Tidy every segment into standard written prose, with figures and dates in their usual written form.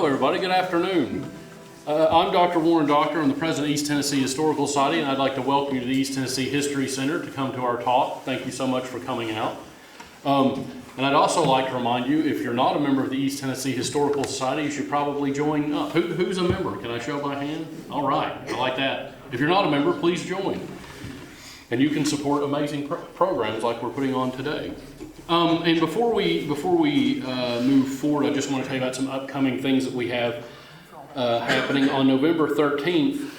Hello, everybody. Good afternoon. I'm Dr. Warren Doctor. I'm the president of East Tennessee Historical Society, and I'd like to welcome you to the East Tennessee History Center to come to our talk. Thank you so much for coming out. And I'd also like to remind you, if you're not a member of the East Tennessee Historical Society, you should probably join up. Who's a member? Can I show by hand? All right, I like that. If you're not a member, please join. And you can support amazing programs like we're putting on today. And before we move forward, I just want to tell you about some upcoming things that we have happening. On November 13th,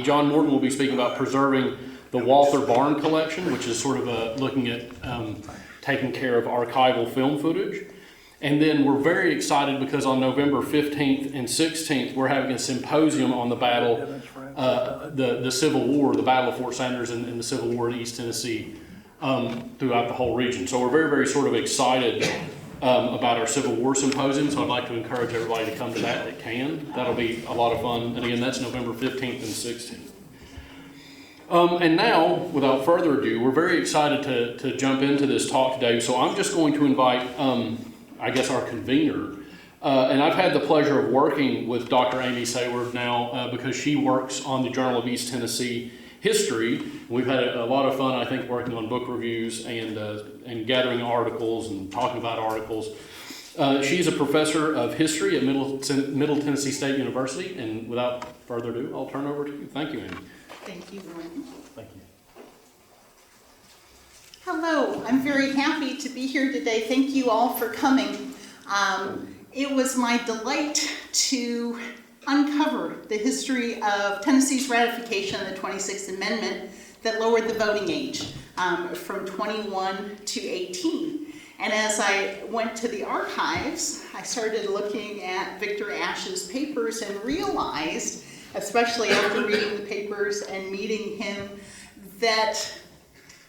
John Morton will be speaking about preserving the Walther Barn collection, which is sort of looking at taking care of archival film footage. And then we're very excited because on November 15th and 16th, we're having a symposium on the battle, the Civil War, the Battle of Fort Sanders and the Civil War in East Tennessee throughout the whole region. So we're very, very sort of excited about our Civil War symposium. So I'd like to encourage everybody to come to that can. That'll be a lot of fun. And again, that's November 15th and 16th. And now, without further ado, we're very excited to jump into this talk today. So I'm just going to invite, I guess, our convener. And I've had the pleasure of working with Dr. Amy Sayward now because she works on the Journal of East Tennessee History. We've had a lot of fun, I think, working on book reviews and gathering articles and talking about articles. She's a professor of history at Middle Tennessee State University. And without further ado, I'll turn over to you. Thank you, Amy. Thank you, Warren. Thank you. Hello, I'm very happy to be here today. Thank you all for coming. It was my delight to uncover the history of Tennessee's ratification of the 26th Amendment that lowered the voting age from 21 to 18. And as I went to the archives, I started looking at Victor Ashe's papers and realized, especially after reading the papers and meeting him, that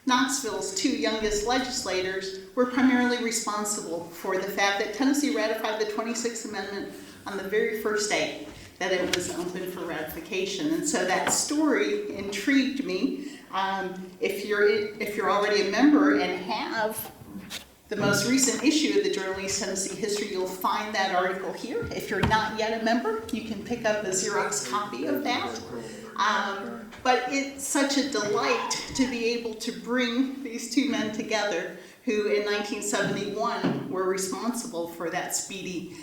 Knoxville's two youngest legislators were primarily responsible for the fact that Tennessee ratified the 26th Amendment on the very first day that it was open for ratification. And so that story intrigued me. If you're already a member and have the most recent issue of the Journal of East Tennessee History, you'll find that article here. If you're not yet a member, you can pick up a Xerox copy of that. But it's such a delight to be able to bring these two men together who in 1971 were responsible for that speedy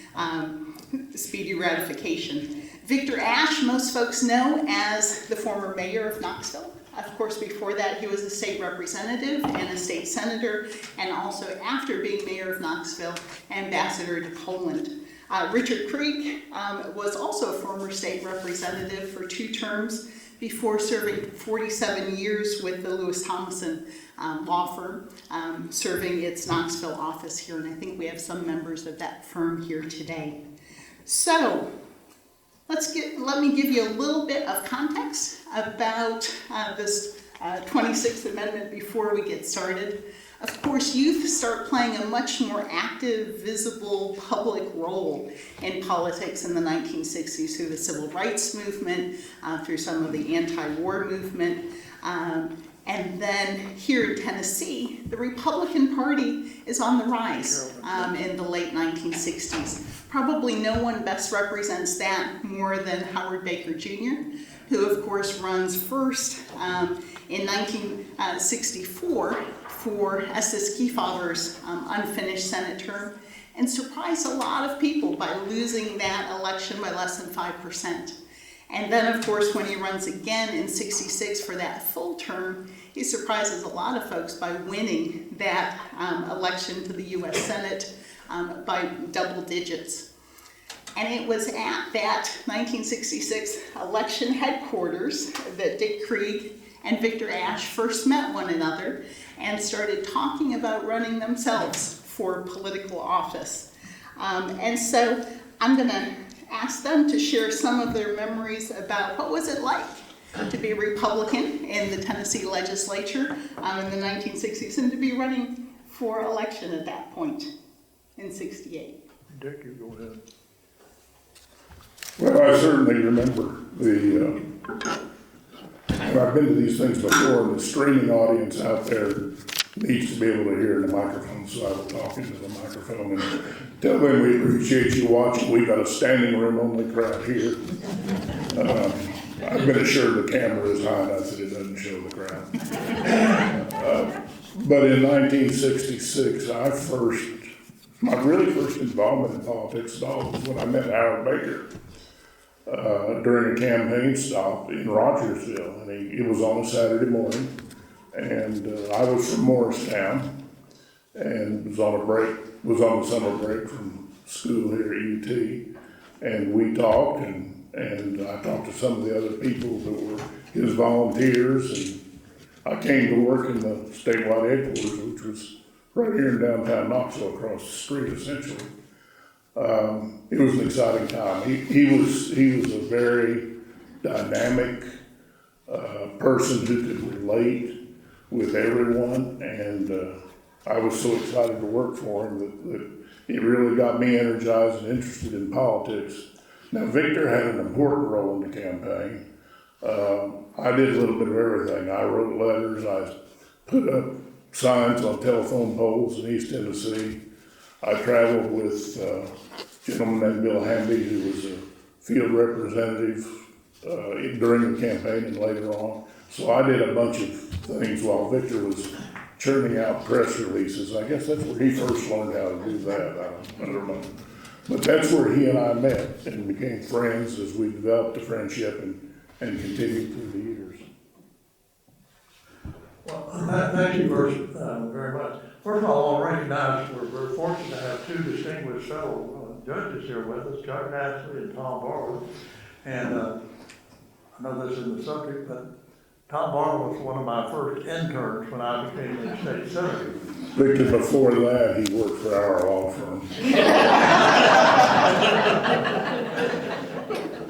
ratification. Victor Ashe, most folks know as the former mayor of Knoxville. Of course, before that, he was a state representative and a state senator, and also after being mayor of Knoxville, ambassador to Poland. Richard Krieg was also a former state representative for 2 terms before serving 47 years with the Lewis Thomason law firm, serving its Knoxville office here, and I think we have some members of that firm here today. So, let me give you a little bit of context about this 26th Amendment before we get started. Of course, youth start playing a much more active, visible, public role in politics in the 1960s through the Civil Rights Movement, through some of the anti-war movement. And then here in Tennessee, the Republican Party is on the rise in the late 1960s. Probably no one best represents that more than Howard Baker Jr., who of course runs first in 1964 for Estes Kefauver's unfinished Senate term, and surprised a lot of people by losing that election by less than 5%. And then, of course, when he runs again in 66 for that full term, he surprises a lot of folks by winning that election to the U.S. Senate by double digits. And it was at that 1966 election headquarters that Dick Krieg and Victor Ashe first met one another and started talking about running themselves for political office. And so I'm going to ask them to share some of their memories about what was it like to be a Republican in the Tennessee legislature in the 1960s and to be running for election at that point in 68. Dick, you go ahead. Well, I certainly remember and I've been to these things before, and the streaming audience out there needs to be able to hear the microphone, so I will talk into the microphone and tell them we appreciate you watching. We got a standing room only crowd here. I've been assured the camera is high enough that it doesn't show the crowd. But in 1966, my really first involvement in politics at all was when I met Howard Baker during a campaign stop in Rogersville, and it was on a Saturday morning, and I was from Morristown, and was on the summer break from school here at UT, and we talked, and I talked to some of the other people that were his volunteers, and I came to work in the statewide headquarters, which was right here in downtown Knoxville, across the street, essentially. It was an exciting time. He was a very dynamic person who could relate with everyone, and I was so excited to work for him that it really got me energized and interested in politics. Now, Victor had an important role in the campaign. I did a little bit of everything. I wrote letters, I put up signs on telephone poles in East Tennessee. I traveled with a gentleman named Bill Hamby, who was a field representative during the campaign and later on. So I did a bunch of things while Victor was churning out press releases. I guess that's where he first learned how to do that. I don't know. But that's where he and I met and became friends as we developed a friendship and continued through the years. Well, thank you very much. First of all, I want to recognize we're fortunate to have two distinguished federal judges here with us, Chuck Ashley and Tom Barlow. And I know this isn't the subject, but Tom Barlow was one of my first interns when I became a state senator. Victor, before that, he worked for our law firm.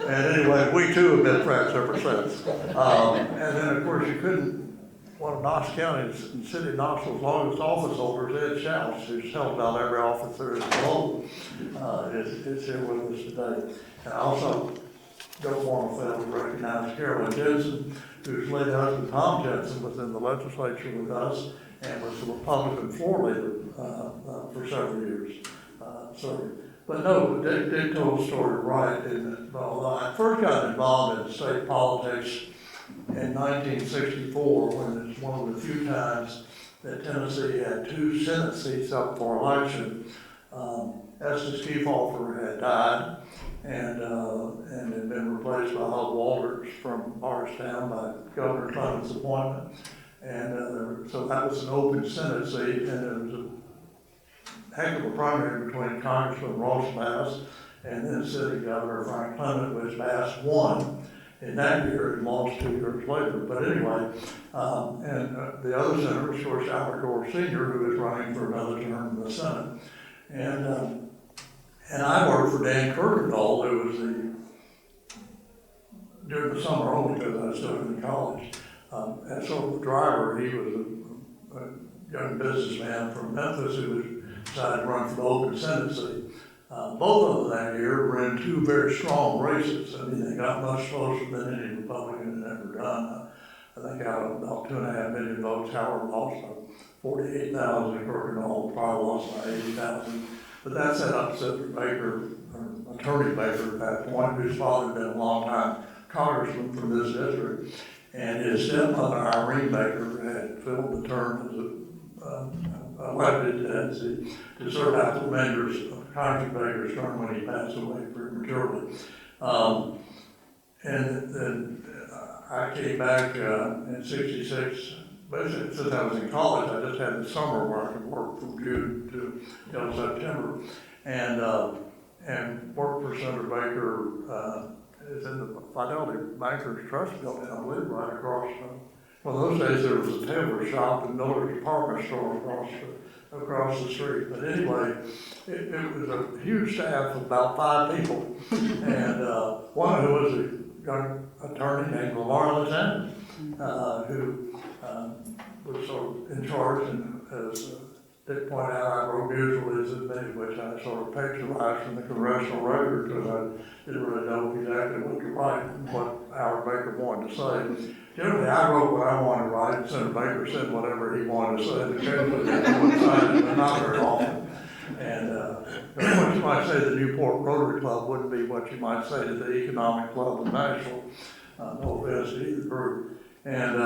And anyway, we too have been friends ever since. And then, of course, you couldn't, one of Knox County's and City of Knoxville's longest office holders, Ed Schaus, who's held down every office there is below, is here with us today. And I also don't want to fail to recognize Carolyn Jensen, whose late husband Tom Jensen was in the legislature with us and was the Republican floor leader for several years. But no, Dick told the story right. Well, I first got involved in state politics in 1964, when it's one of the few times that Tennessee had two Senate seats up for election. Estes Kefauver had died and had been replaced by Hub Walters from Morristown by Governor Clement's appointment. And so that was an open Senate seat, and there was a heck of a primary between Congressman Ross Bass and then City Governor Frank Clement, which Bass won in that year and lost 2 years later. But anyway, the other senator was, of course, Albert Gore Sr., who was running for another term in the Senate. And I worked for Dan Kirkendall, who was during the summer only because I was still in college. As sort of a driver, he was a young businessman from Memphis who decided to run for the open Senate seat. Both of them that year were in two very strong races. I mean, they got much closer than any Republican had ever done. I think out of about 2.5 million votes, Howard lost by 48,000, and Kirkendall probably lost by 80,000. But that set up Senator Baker, or Attorney Baker at that point, whose father had been a long time congressman from this district. And his stepmother, Irene Baker, had filled the term as elected to serve out the remainder of Congressman Baker's term when he passed away prematurely. And then I came back in '66. Basically, since I was in college, I just had the summer where I could work from June till September, and worked for Senator Baker. Is in the Fidelity Bankers Trust Building, I believe, right across. Well, those days there was a tailor shop and Miller's department store across the street. But anyway, it was a huge staff of about 5 people, and one who was a young attorney named Lamar Alexander, who was sort of in charge, and as Dick pointed out, I wrote news releases, many of which I sort of picturized from the Congressional Record because I didn't really know exactly what to write and what Howard Baker wanted to say. generally I wrote what I wanted to write, and Senator Baker said whatever he wanted to say, occasionally that coincided, but not very often. And what you might say the Newport Rotary Club wouldn't be what you might say to the Economic Club of Nashville. No offense to either group. And,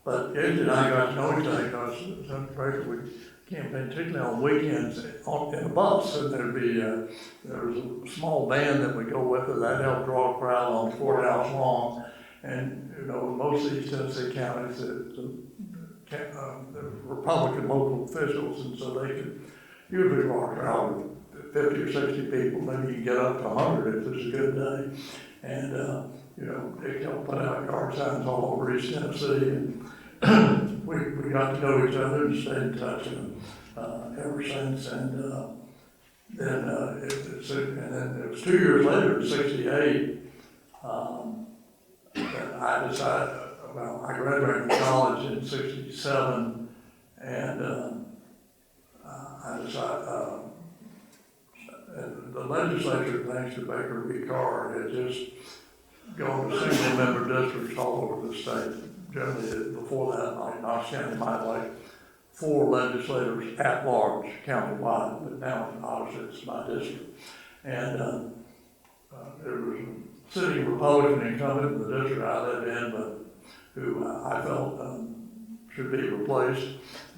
but Gage and I got to know each other because Senator Baker would campaign particularly on weekends in a bus, and there'd be, there was a small band that would go with it. That helped draw a crowd on the courthouse lawn. And, you know, most of these Tennessee counties, the Republican local officials, and so they could usually draw a crowd of 50 or 60 people, maybe you can get up to 100 if it's a good day. And, you know, they helped put out yard signs all over East Tennessee, and we got to know each other and stayed in touch ever since. And then it was 2 years later, in '68, that I decided, well, I graduated from college in '67, and I decided, and the legislature, thanks to Baker v. Carr, had just gone to single-member districts all over the state. Generally, before that, like Knox County might have like 4 legislators at large countywide, but now obviously it's my district. And there was a sitting Republican incumbent in the district I lived in, but who I felt should be replaced.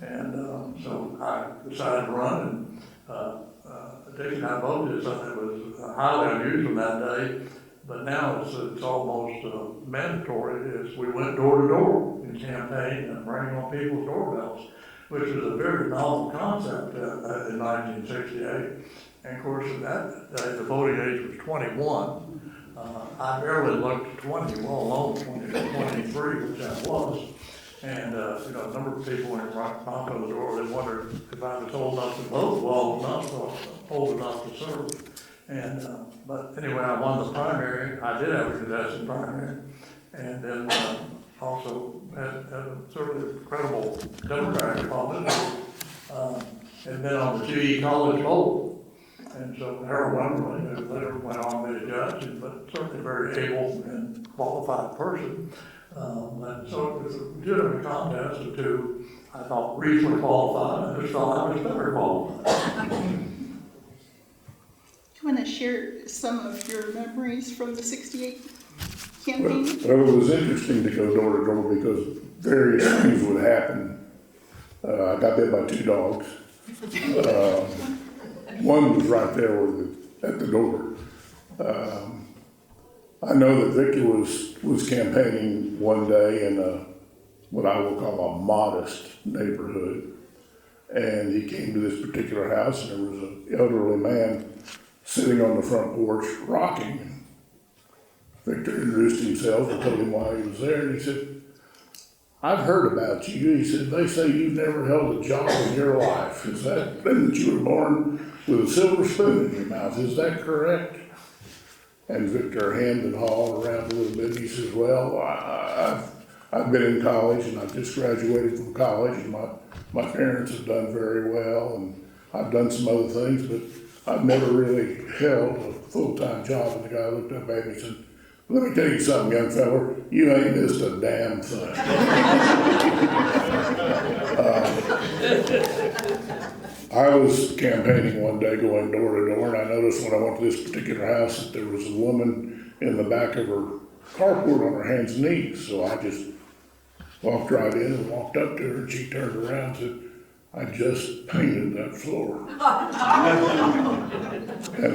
And so I decided to run, and Dick and I voted. Something that was highly unusual that day, but now it's almost mandatory. We went door to door in campaign and rang on people's doorbells, which was a very novel concept in 1968. And of course, at that day, the voting age was 21. I barely looked 20, well alone 23, which I was. And, you know, a number of people when they knocked on the door, they wondered if I was old enough to vote. Well, not old enough to serve. And, but anyway, I won the primary. I did have a contested primary. And then also had a sort of credible Democratic opponent. And then on the GE College Bowl. And so Harold Wonderly, who later went on to be a judge, but certainly a very able and qualified person. And so it was a legitimate contest of 2, I thought, reasonably qualified, and just thought I was better qualified. Do you want to share some of your memories from the '68 campaign? Well, it was interesting to go door to door because various things would happen. I got bit by 2 dogs. One was right there at the door. I know that Victor was campaigning one day in what I will call a modest neighborhood. And he came to this particular house, and there was an elderly man sitting on the front porch rocking. Victor introduced himself and told him why he was there, and he said, "I've heard about you." He said, "They say you've never held a job in your life. Is that you were born with a silver spoon in your mouth? Is that correct?" And Victor hemmed and hawed around a little bit. He says, "Well, I've been in college, and I've just graduated from college, and my parents have done very well, and I've done some other things, but I've never really held a full-time job." And the guy looked up at me and said, "Let me tell you something, young fella, you ain't missed a damn thing." I was campaigning one day going door to door, and I noticed when I went to this particular house that there was a woman in the back of her carport on her hands and knees. So I just walked right in and walked up to her, and she turned around and said, "I just painted that floor." And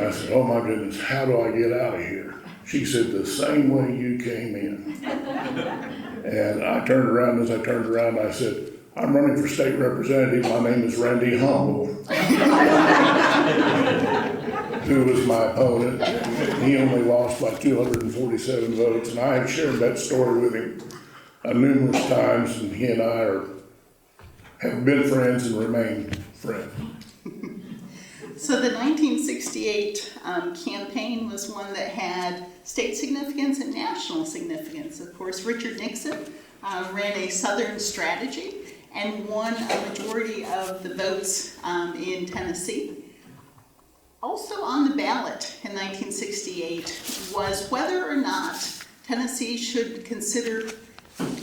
I said, "Oh my goodness, how do I get out of here?" She said, "The same way you came in." And I turned around. As I turned around, I said, "I'm running for state representative. My name is Randy Humble," who was my opponent. And he only lost by 247 votes. And I have shared that story with him numerous times, and he and I have been friends and remain friends. So the 1968 campaign was one that had state significance and national significance. Of course, Richard Nixon ran a Southern strategy and won a majority of the votes in Tennessee. Also on the ballot in 1968 was whether or not Tennessee should consider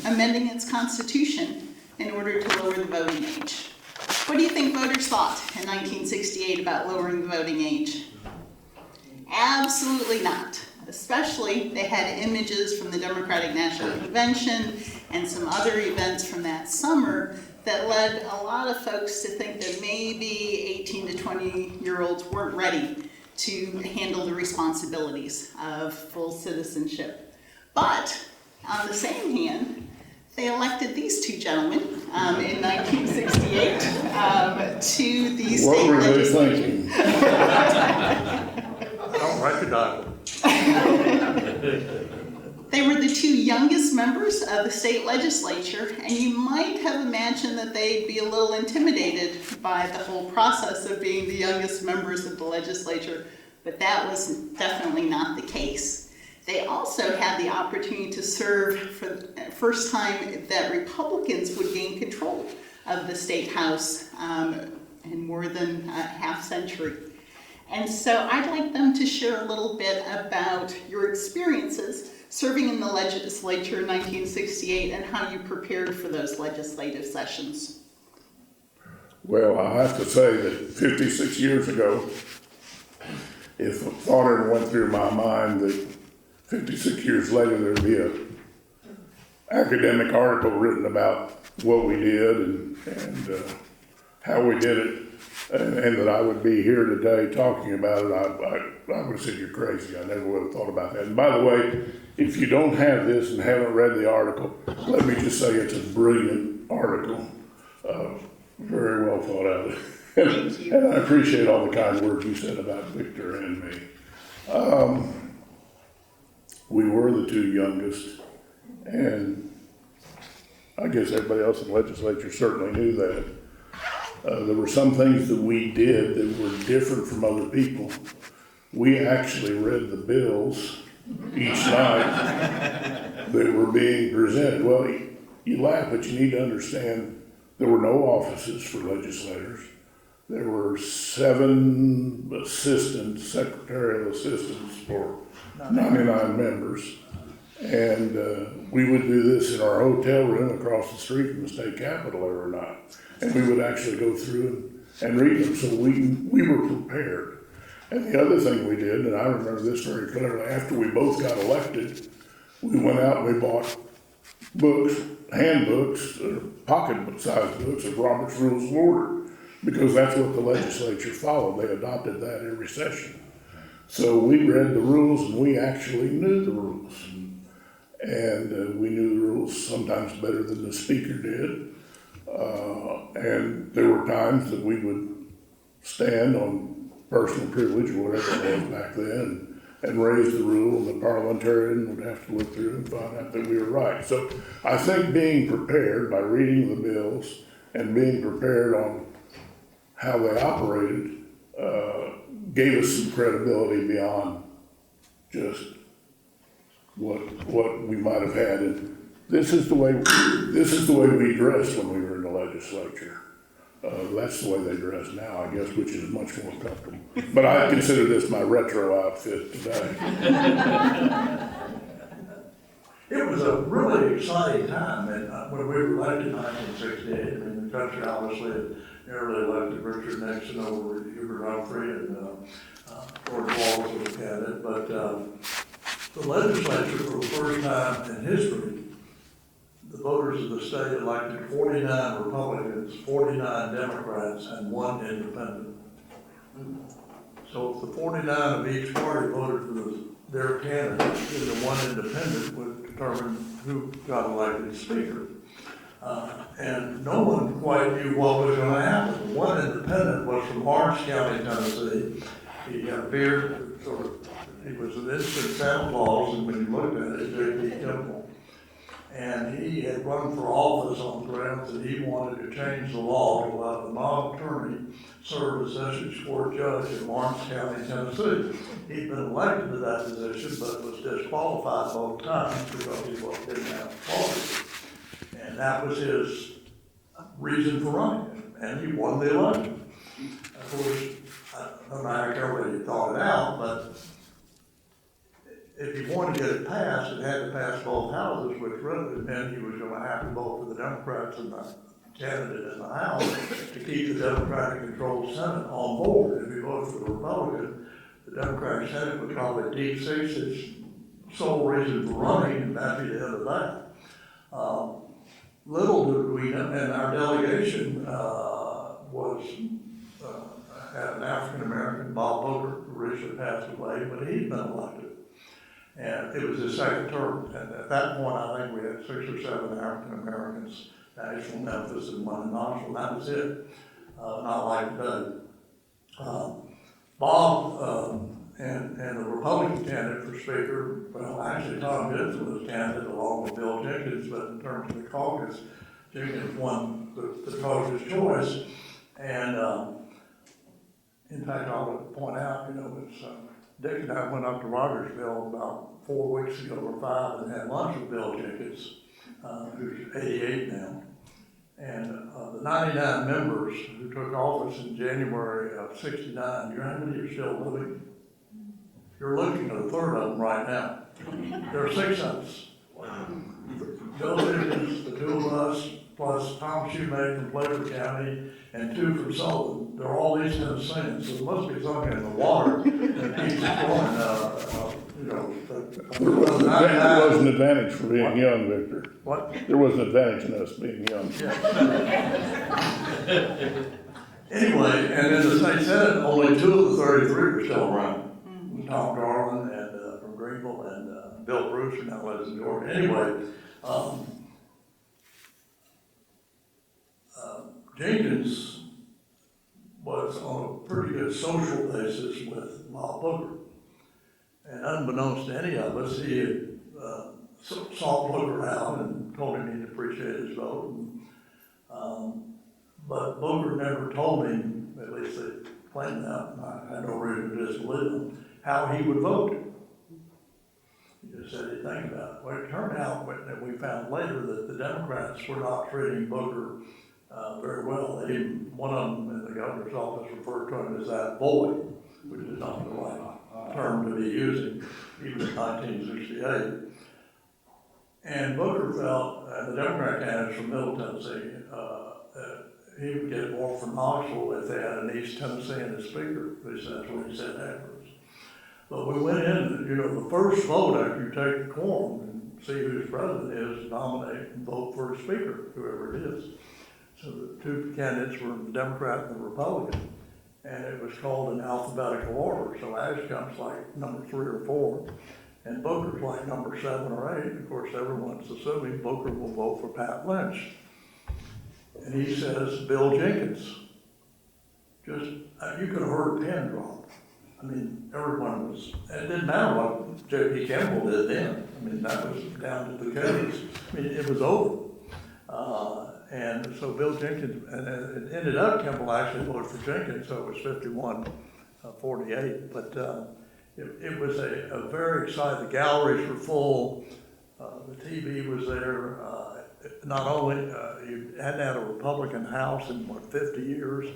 amending its constitution in order to lower the voting age. What do you think voters thought in 1968 about lowering the voting age? Absolutely not. Especially, they had images from the Democratic National Convention and some other events from that summer that led a lot of folks to think that maybe 18 to 20-year-olds weren't ready to handle the responsibilities of full citizenship. But on the same hand, they elected these two gentlemen in 1968 to the state What were they legislature. thinking? I don't recognize them. They were the two youngest members of the state legislature, and you might have imagined that they'd be a little intimidated by the whole process of being the youngest members of the legislature, but that was definitely not the case. They also had the opportunity to serve for the first time that Republicans would gain control of the state house in more than a half century. And so I'd like them to share a little bit about your experiences serving in the legislature in 1968 and how you prepared for those legislative sessions. Well, I have to say that 56 years ago, if a thought ever went through my mind that 56 years later there'd be an academic article written about what we did and how we did it, and that I would be here today talking about it, I would have said you're crazy. I never would have thought about that. And by the way, if you don't have this and haven't read the article, let me just say it's a brilliant article, very well thought out. Thank you. And I appreciate all the kind words you said about Victor and me. We were the two youngest, and I guess everybody else in the legislature certainly knew that. There were some things that we did that were different from other people. We actually read the bills each night that were being presented. Well, you laugh, but you need to understand there were no offices for legislators. There were 7 secretarial assistants for 99 members. And we would do this in our hotel room across the street from the state capitol every night. And we would actually go through and read them, so we were prepared. And the other thing we did, and I remember this very clearly, after we both got elected, we went out and we bought books, handbooks, pocket-sized books of Robert's Rules of Order, because that's what the legislature followed. They adopted that every session. So we read the rules, and we actually knew the rules. And we knew the rules sometimes better than the speaker did. And there were times that we would stand on personal privilege or whatever it was back then and raise the rule, and the parliamentarian would have to look through and find out that we were right. So I think being prepared by reading the bills and being prepared on how they operated gave us some credibility beyond just what we might have had. And this is the way we dressed when we were in the legislature. That's the way they dress now, I guess, which is much more comfortable. But I consider this my retro outfit today. It was a really exciting time, and when we were elected in 1968, I mean, the country obviously had nearly elected Richard Nixon over Hubert Humphrey, and George Wallace was a candidate, but the legislature, for the first time in history, the voters of the state elected 49 Republicans, 49 Democrats, and 1 independent. So if the 49 of each party voted for their candidate, then the 1 independent would determine who got elected speaker. And no one quite knew what was going to happen. 1 independent was from Orange County, Tennessee. He had a beard, he was an instant Santa Claus, and when you looked at it, J.P. Kimball. And he had run for office on the grounds that he wanted to change the law to allow the mob attorney serve as Sessions Court judge in Orange County, Tennessee. He'd been elected to that position, but was disqualified both times because he didn't have qualities. And that was his reason for running, and he won the election. Of course, no matter how everybody thought it out, but if he wanted to get it passed, it had to pass both houses, which really meant he was gonna have to vote for the Democrats and the candidate in the House to keep the Democratic controlled Senate on board. If he voted for the Republican, the Democratic Senate would probably deep six his sole reason for running, and that'd be the end of that. Little did we know, and our delegation had an African-American, Bob Booker, who recently passed away, but he'd been elected. And it was his second term, and at that point, I think we had 6 or 7 African-Americans, national Memphis and one in Knoxville, that was it. Not like today. Bob and the Republican candidate for Speaker, well, actually Tom Gibson was candidate along with Bill Jenkins, but in terms of the caucus, Jenkins won the caucus choice. And in fact, I would point out, it's, Dick and I went up to Rogersville about 4 weeks ago or 5 and had lunch with Bill Jenkins, who's 88 now. And the 99 members who took office in January of '69, you know how many are still living? You're looking at a third of them right now. There are 6 of us. Bill Jenkins, the 2 of us, plus Tom Shoemake from Flavor County, and 2 from Sullivan. They're all East Tennesseans, so there must be something in the water that keeps it going. There was an advantage for being young, Victor. What? There was an advantage in us being young. Anyway, and in the state senate, only 2 of the 33 are still around. Tom Garland and from Greenville and Bill Bruce, who now lives in Georgia. Anyway, Jenkins was on a pretty good social basis with Bob Booker. And unbeknownst to any of us, he had sought Booker out and told him he'd appreciate his vote. But Booker never told him, at least they claimed that, and I had no reason to disbelieve him, how he would vote. He just said he'd think about it. Well, it turned out that we found later that the Democrats were not treating Booker very well. One of them in the governor's office referred to him as that boy, which is not the right term to be using, even in 1968. And Booker felt, and the Democrat candidates from Middle Tennessee, he would get more from Knoxville if they had an East Tennessean as speaker. At least that's what he said afterwards. But we went in, the first vote after you take the quorum and see who's president is, nominate and vote for a speaker, whoever it is. So the 2 candidates were the Democrat and the Republican, and it was called in alphabetical order. So Ashe comes like number 3 or 4, and Booker's like number 7 or 8. Of course, everyone's assuming Booker will vote for Pat Lynch. And he says, Bill Jenkins. Just, you could have heard a pin drop. I mean, everyone was, it didn't matter what J.P. Campbell did then. I mean, that was down to the case. I mean, it was over. And so Bill Jenkins, and it ended up Campbell actually voted for Jenkins, so it was 51-48. But it was a very exciting, the galleries were full, the TV was there. Not only, you hadn't had a Republican House in, 50 years.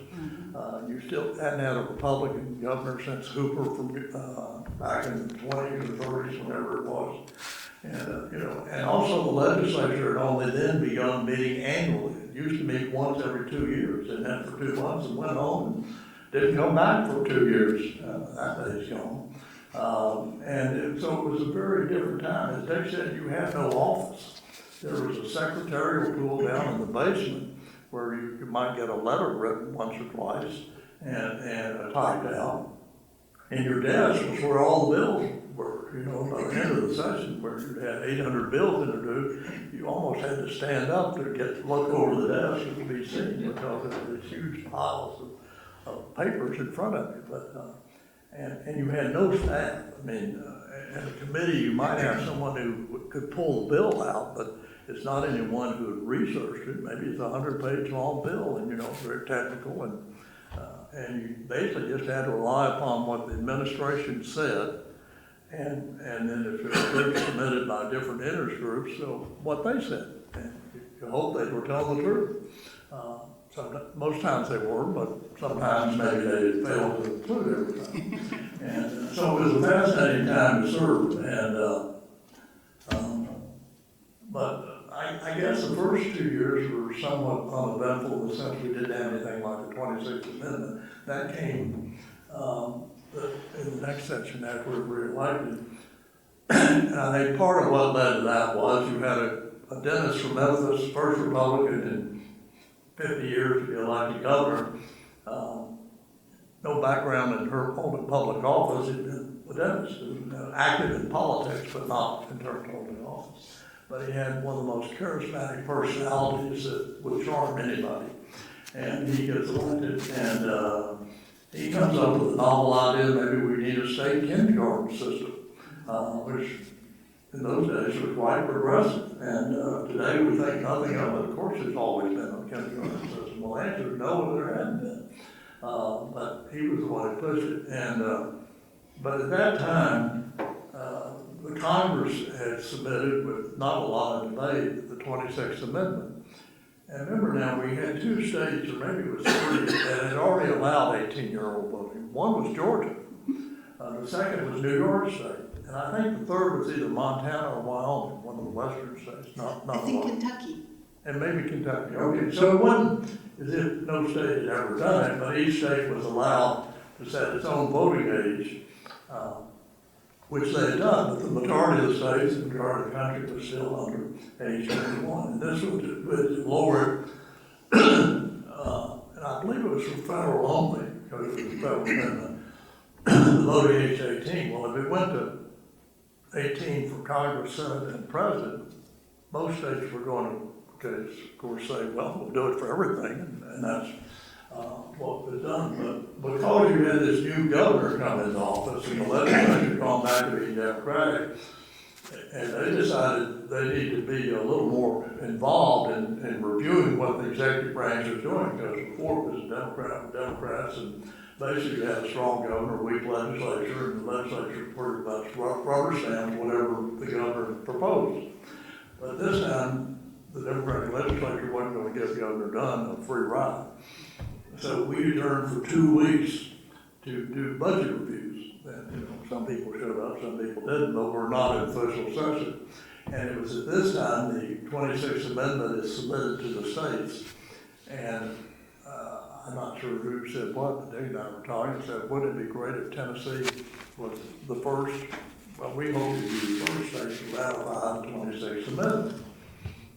You still hadn't had a Republican governor since Hooper from back in the 20s or 30s, whenever it was. And, and also the legislature had only then begun meeting annually. It used to meet once every 2 years, and then for 2 months and went home and didn't come back for 2 years. That day's gone. So it was a very different time. As Dick said, you had no office. There was a secretarial tool down in the basement where you might get a letter written once or twice and typed out. And your desk was where all the bills were. By the end of the session, where you had 800 bills introduced, you almost had to stand up to look over the desk and be seen because there were these huge piles of papers in front of you. But and you had no staff. I mean, in a committee, you might have someone who could pull the bill out, but it's not anyone who had researched it. Maybe it's a 100-page long bill, and very technical, and you basically just had to rely upon what the administration said, and then if it was submitted by different interest groups, so what they said, and you hope they were telling the truth. most times they were, but sometimes maybe they failed to include everything. And so it was a fascinating time to serve, and, but I guess the first 2 years were somewhat uneventful in the sense we didn't have anything like the 26th Amendment. That came in the next section after we were elected. And I think part of what led to that was you had a dentist from Memphis, first Republican in 50 years to be elected governor. No background in her own public office, he'd been a dentist, active in politics, but not in terms of holding office. But he had one of the most charismatic personalities that would charm anybody. And he gets elected, and he comes up with a novel idea, maybe we need a state kindergarten system, which in those days was quite progressive. And today we think nothing of it. Of course, there's always been a kindergarten system. Well, the answer is no, there hadn't been. But he was the one who pushed it. And but at that time, the Congress had submitted, with not a lot of debate, the 26th Amendment. And remember now, we had 2 states, or maybe it was 3, that had already allowed 18-year-old voting. One was Georgia. The second was New York State. And I think the third was either Montana or Wyoming, one of the western states, not I think Kentucky. And maybe Kentucky. Okay, so it wasn't as if no state had ever done it, but each state was allowed to set its own voting age, which they had done, but the majority of the states, the majority of the country was still under age 21. And this would lower it, and I believe it was for federal only, because it was federal amendment, the voting age 18. Well, if it went to 18 for Congress, Senate, and President, most states were going to, of course, say, well, we'll do it for everything, and that's what was done. But because you had this new governor come into office, and the legislature gone back to being Democratic, and they decided they needed to be a little more involved in reviewing what the executive branch was doing, because before it was Democrats, and basically had a strong governor, weak legislature, and the legislature pretty much rubber stamped whatever the governor proposed. But this time, the Democratic legislature wasn't going to give Governor Dunn a free ride. So we adjourned for 2 weeks to do budget reviews. And, some people showed up, some people didn't, but we're not in official session. And it was at this time the 26th Amendment is submitted to the states. And I'm not sure who said what, but Dave and I were talking and said, wouldn't it be great if Tennessee was the first, well, we hope to be the first state to ratify the 26th Amendment.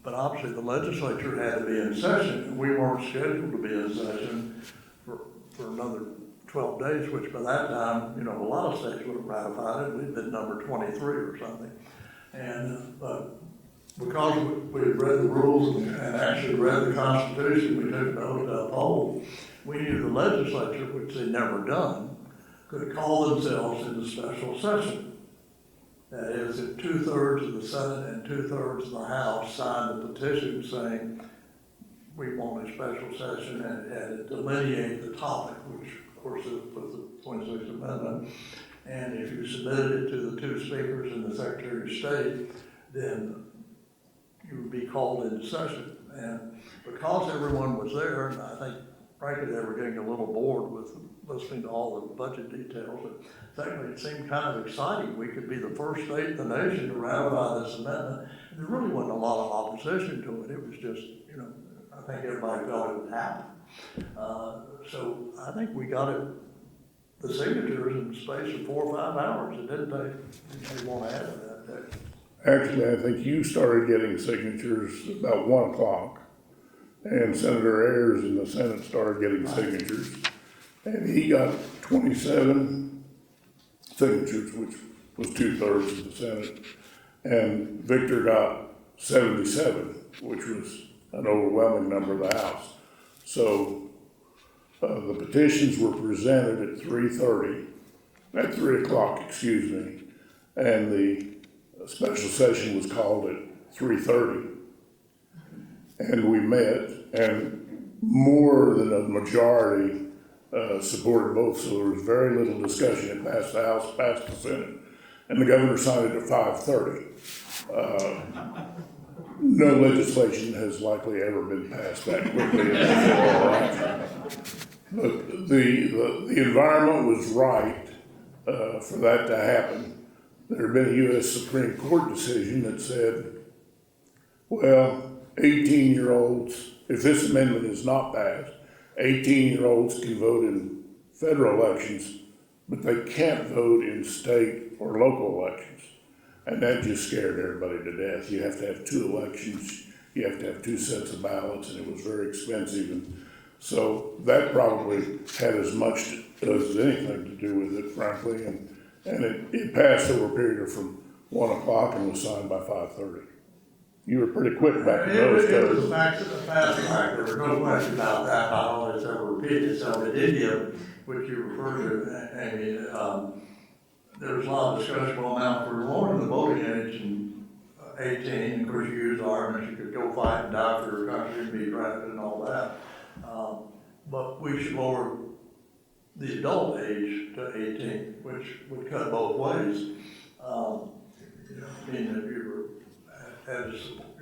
But obviously the legislature had to be in session, and we weren't scheduled to be in session for another 12 days, which by that time, a lot of states would have ratified it. We'd been number 23 or something. And, but because we had read the rules and actually read the Constitution, we took note to uphold. We knew the legislature, which they'd never done, could call themselves into special session. That is, if 2/3 of the Senate and 2/3 of the House signed a petition saying we want a special session and delineate the topic, which of course was the 26th Amendment. And if you submitted it to the 2 speakers and the Secretary of State, then you would be called into session. And because everyone was there, and I think frankly they were getting a little bored with listening to all the budget details, but secondly it seemed kind of exciting. We could be the first state in the nation to ratify this amendment. And there really wasn't a lot of opposition to it. It was just, I think everybody felt it would happen. So I think we got it, the signatures in the space of 4 or 5 hours. It didn't take want to add to that. Actually, I think you started getting signatures about 1 o'clock, and Senator Ayers in the Senate started getting signatures, and he got 27 signatures, which was 2/3 of the Senate, and Victor got 77, which was an overwhelming number of the House. So the petitions were presented at 3 o'clock, excuse me, and the special session was called at 3:30. And we met, and more than a majority supported both, so there was very little discussion. It passed the House, passed the Senate, and the governor signed it at 5:30. no legislation has likely ever been passed that quickly before or after. But the environment was right for that to happen. There had been a U.S. Supreme Court decision that said, well, 18-year-olds, if this amendment is not passed, 18-year-olds can vote in federal elections, but they can't vote in state or local elections. And that just scared everybody to death. You have to have 2 elections, you have to have 2 sets of ballots, and it was very expensive. And so that probably had as much as anything to do with it, frankly. And it passed over a period of from 1 o'clock and was signed by 5:30. You were pretty quick back in those It was days. a fact, there was no question about that, I always ever repeat it. So in India, which you referred to, Amy, there was a lot of discussion going on for lowering the voting age in 18. Of course, you used arms, you could go fight and die for your country and be drafted and all that. But we should lower the adult age to 18, which would cut both ways. Meaning if you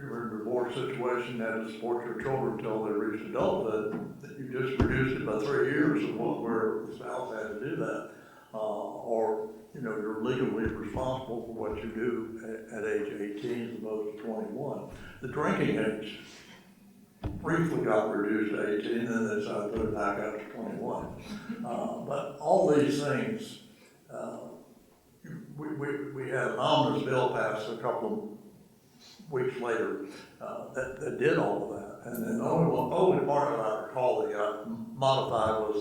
were in a divorce situation, had to support your children until they reached adulthood, that you just reduced it by 3 years of where the spouse had to do that. Or, you're legally responsible for what you do at age 18 as opposed to 21. The drinking age briefly got reduced to 18, and then they decided to put it back up to 21. But all these things, we had an omnibus bill passed a couple of weeks later that did all of that. And then the only part that I recall that got modified was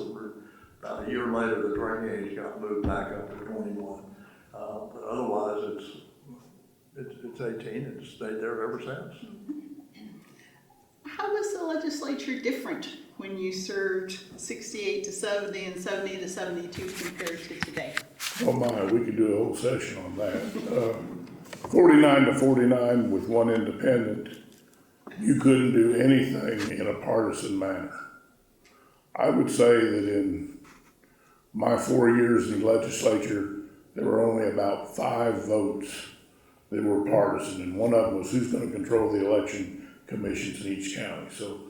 about a year later, the drinking age got moved back up to 21. But otherwise, it's 18 and it's stayed there ever since. How was the legislature different when you served 68 to 70 and 70 to 72 compared to today? Oh my, we could do a whole session on that. 49 to 49 with 1 independent, you couldn't do anything in a partisan manner. I would say that in my 4 years in the legislature, there were only about 5 votes that were partisan, and one of them was who's going to control the election commissions in each county. So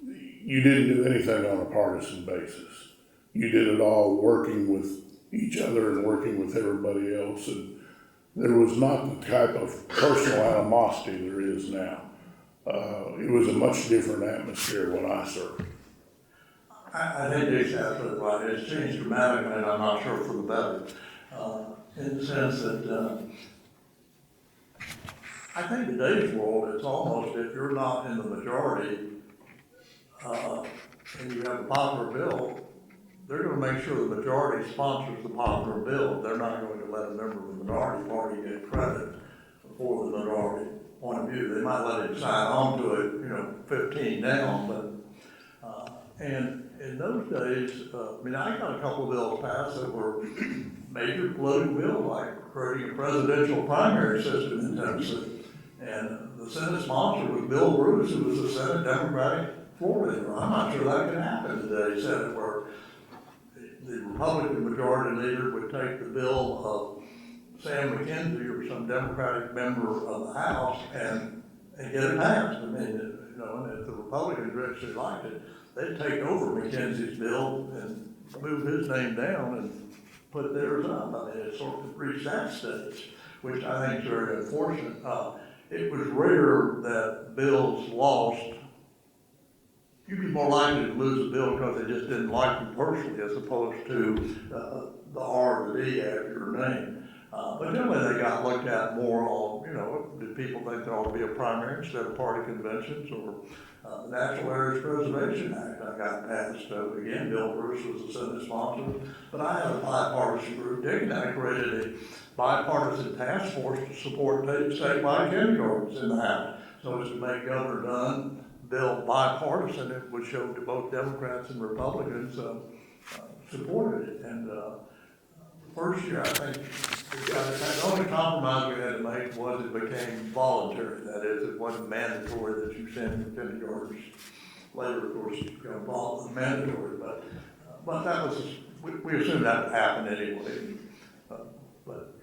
you didn't do anything on a partisan basis. You did it all working with each other and working with everybody else, and there was not the type of personal animosity there is now. It was a much different atmosphere when I served. I think Dick's absolutely right. It's changed dramatically, and I'm not sure for the better. In the sense that I think today's world, it's almost if you're not in the majority and you have a popular bill, they're going to make sure the majority sponsors the popular bill. They're not going to let a member of the minority party get credit for the minority point of view. They might let him sign on to it, 15 down, but and in those days, I got a couple of bills passed that were major political bills, like creating a presidential primary system in Tennessee. And the Senate sponsor was Bill Bruce, who was the Senate Democratic floor leader. I'm not sure that can happen today, Senate, where the Republican majority leader would take the bill of Sam McKenzie or some Democratic member of the House and get it passed. And if the Republicans actually liked it, they'd take over McKenzie's bill and move his name down and put theirs up. It sort of reached that stage, which I think is very unfortunate. It was rare that bills lost. You'd be more likely to lose a bill because they just didn't like you personally, as opposed to the R or the D after your name. But generally, they got looked at more on, did people think there ought to be a primary instead of party conventions, or the National Heritage Preservation Act I got passed. Again, Bill Bruce was the Senate sponsor, but I had a bipartisan group. Dick and I created a bipartisan task force to support statewide kindergartens in the House. So as to make Governor Dunn bill bipartisan, it would show that both Democrats and Republicans supported it. And first year, I think the only compromise we had to make was it became voluntary. That is, it wasn't mandatory that you send your kindergartners. Later, of course, it became mandatory, but that was, we assumed that would happen anyway. But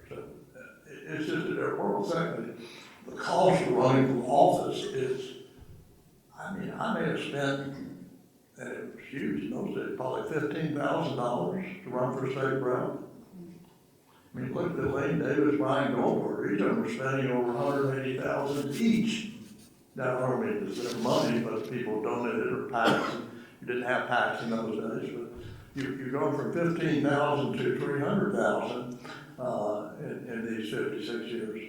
it's just a different world. Secondly, the cost of running for office is, I mean, I may have spent, and it was huge in those days, probably $15,000 to run for state rep. I mean, look at Lane Davis, Brian Goldberg, each of them were spending over $180,000 each. Now, I don't mean it's their money, but people donated or PACs. You didn't have PACs in those days, but you go from 15,000 to 300,000 in these 56 years.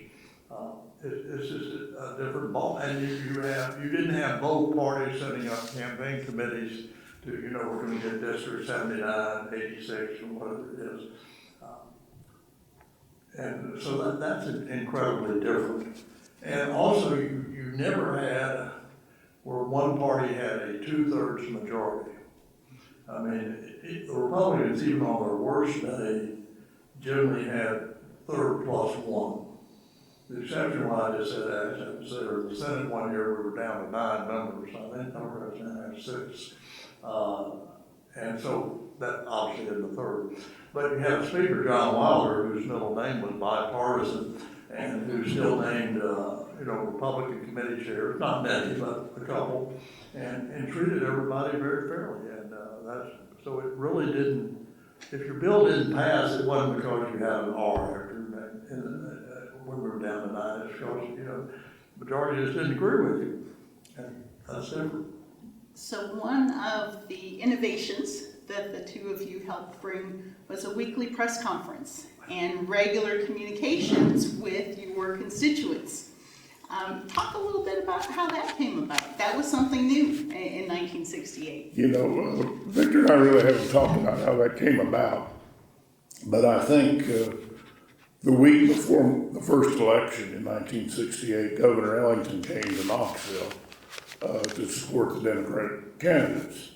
It's just a different ball, and you didn't have both parties setting up campaign committees to, you know, we're going to get District 79, 86, or whatever it is. And so that's incredibly different. And also, you never had where one party had a 2/3 majority. I mean, the Republicans, even on their worst day, generally had third plus one. The exception why I just said that is I consider the Senate one year we were down to 9 members. I think Democrats now have 6. And so that obviously isn't the third. But you have Speaker John Wilder, whose middle name was bipartisan, and who's still named, you know, Republican committee chairs, not many, but a couple, and treated everybody very fairly. And so it really didn't, if your bill didn't pass, it wasn't because you had an R after when we were down to 9, it's because, you know, the majority just didn't agree with you. And that's different. So one of the innovations that the two of you helped bring was a weekly press conference and regular communications with your constituents. Talk a little bit about how that came about. That was something new in 1968. You know, Victor and I really haven't talked about how that came about, but I think the week before the first election in 1968, Governor Ellington came to Knoxville to support the Democratic candidates.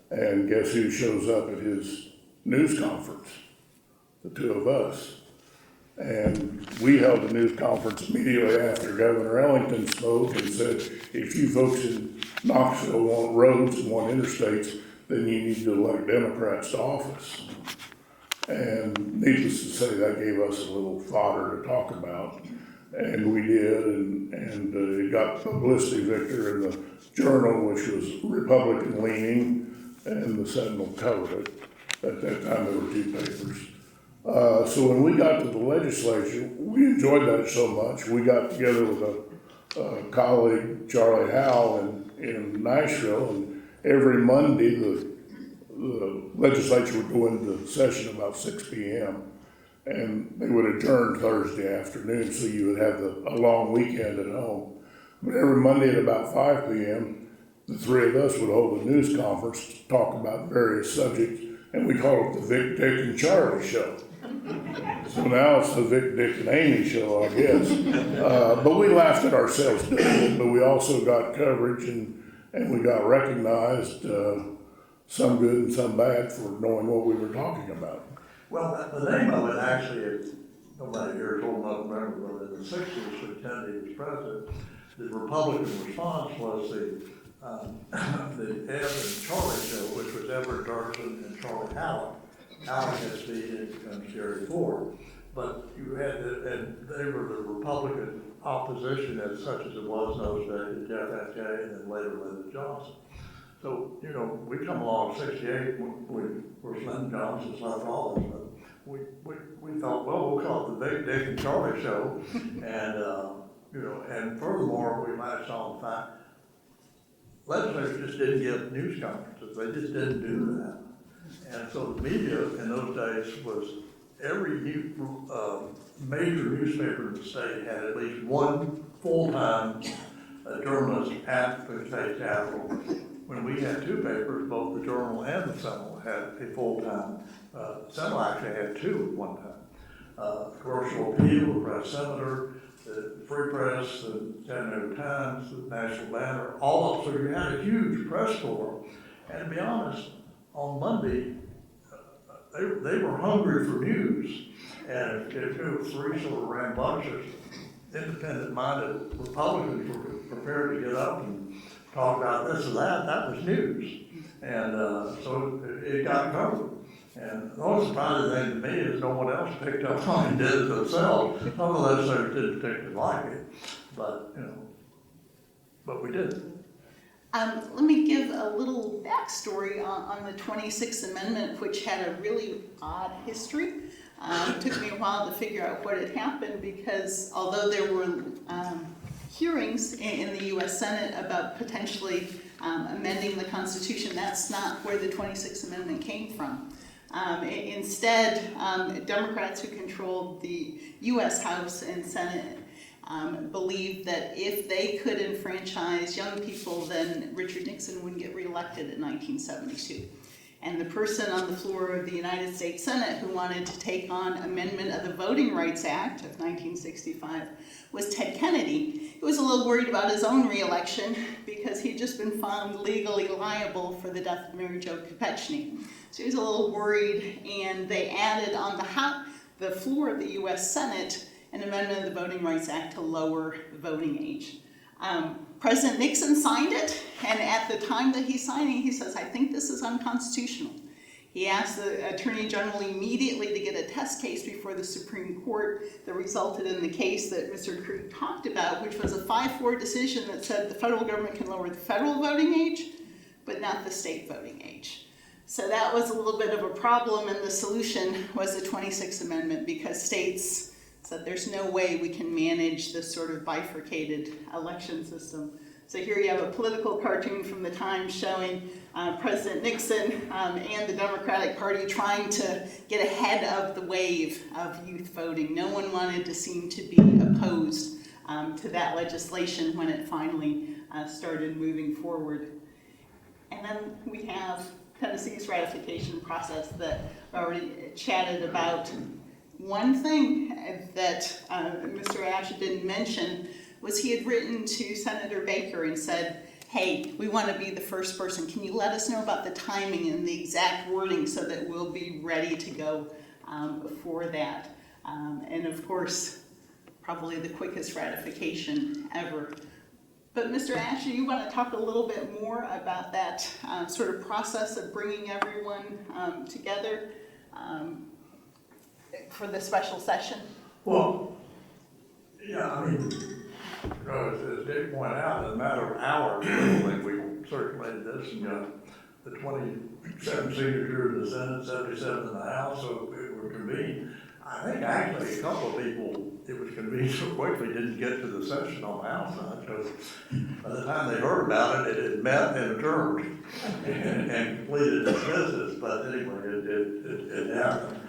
And guess who shows up at his news conference? The two of us. And we held a news conference immediately after Governor Ellington spoke and said, if you folks in Knoxville want roads and want interstates, then you need to elect Democrats to office. And needless to say, that gave us a little fodder to talk about. And we did, and it got publicity, Victor, in the Journal, which was Republican leaning, and the Sentinel covered it. At that time, there were 2 papers. So when we got to the legislature, we enjoyed that so much. We got together with a colleague, Charlie Howell, in Nashville, and every Monday the legislature would go into session about 6 p.m. and they would adjourn Thursday afternoon, so you would have a long weekend at home. But every Monday at about 5 p.m., the 3 of us would hold a news conference to talk about various subjects, and we called it the Vic, Dick, and Charlie Show. So now it's the Vic, Dick, and Amy Show, I guess. But we laughed at ourselves doing it, but we also got coverage and we got recognized, some good and some bad, for knowing what we were talking about. Well, the name of it actually, nobody here is old enough to remember, but in the 60s, when Kennedy was president, the Republican response was the Ed and Charlie Show, which was Everett Dirksen and Charlie Howell. Howell gets beat and becomes Jerry Ford. But you had, and they were the Republican opposition, as such as it was in those days, to Jeff F.K. and then later Lyndon Johnson. So, you know, we come along in 68, of course, Lyndon Johnson's left office, but we thought, well, we'll call it the Big Dick and Charlie Show. And, you know, and furthermore, we latched on the fact, legislators just didn't give news conferences. They just didn't do that. And so the media in those days was every major newspaper in the state had at least one full-time journalist at the state capitol. When we had 2 papers, both the Journal and the Sentinel had a full-time. Sentinel actually had 2 at one time. Commercial Appeal, the Press Senator, the Free Press, the Chattanooga Times, the National Banner, all of them. So you had a huge press corps. And to be honest, on Monday, they were hungry for news. And if it was 3 sort of rambunctious, independent-minded Republicans were prepared to get up and talk about this or that was news. And so it got covered. And the only surprising thing to me is no one else picked up on it and did it themselves. Some of the legislators didn't particularly like it. but, but we did. Let me give a little backstory on the 26th Amendment, which had a really odd history. It took me a while to figure out what had happened because although there were hearings in the U.S. Senate about potentially amending the Constitution, that's not where the 26th Amendment came from. Instead, Democrats who controlled the U.S. House and Senate believed that if they could enfranchise young people, then Richard Nixon wouldn't get reelected in 1972. And the person on the floor of the United States Senate who wanted to take on amendment of the Voting Rights Act of 1965 was Ted Kennedy. He was a little worried about his own reelection because he'd just been found legally liable for the death of Mary Jo Kopechne. So he was a little worried, and they added on the floor of the U.S. Senate an amendment of the Voting Rights Act to lower the voting age. President Nixon signed it, and at the time that he's signing, he says, I think this is unconstitutional. He asked the Attorney General immediately to get a test case before the Supreme Court that resulted in the case that Mr. Krieg talked about, which was a 5-4 decision that said the federal government can lower the federal voting age, but not the state voting age. So that was a little bit of a problem, and the solution was the 26th Amendment because states said there's no way we can manage this sort of bifurcated election system. So here you have a political cartoon from the time showing President Nixon and the Democratic Party trying to get ahead of the wave of youth voting. No one wanted to seem to be opposed to that legislation when it finally started moving forward. And then we have Tennessee's ratification process that I already chatted about. One thing that Mr. Ashe didn't mention was he had written to Senator Baker and said, hey, we want to be the first person. Can you let us know about the timing and the exact wording so that we'll be ready to go for that? And of course, probably the quickest ratification ever. But Mr. Ashe, you want to talk a little bit more about that sort of process of bringing everyone together for the special session? Well, yeah, I mean, as Dick pointed out, in a matter of hours, literally, we circulated this and got the 27 signatures in the Senate, 77 in the House, so it was convened. I think actually a couple of people, it was convened so quickly, didn't get to the session on the House side, because by the time they heard about it, it had met and adjourned and completed its business, but anyway, it happened.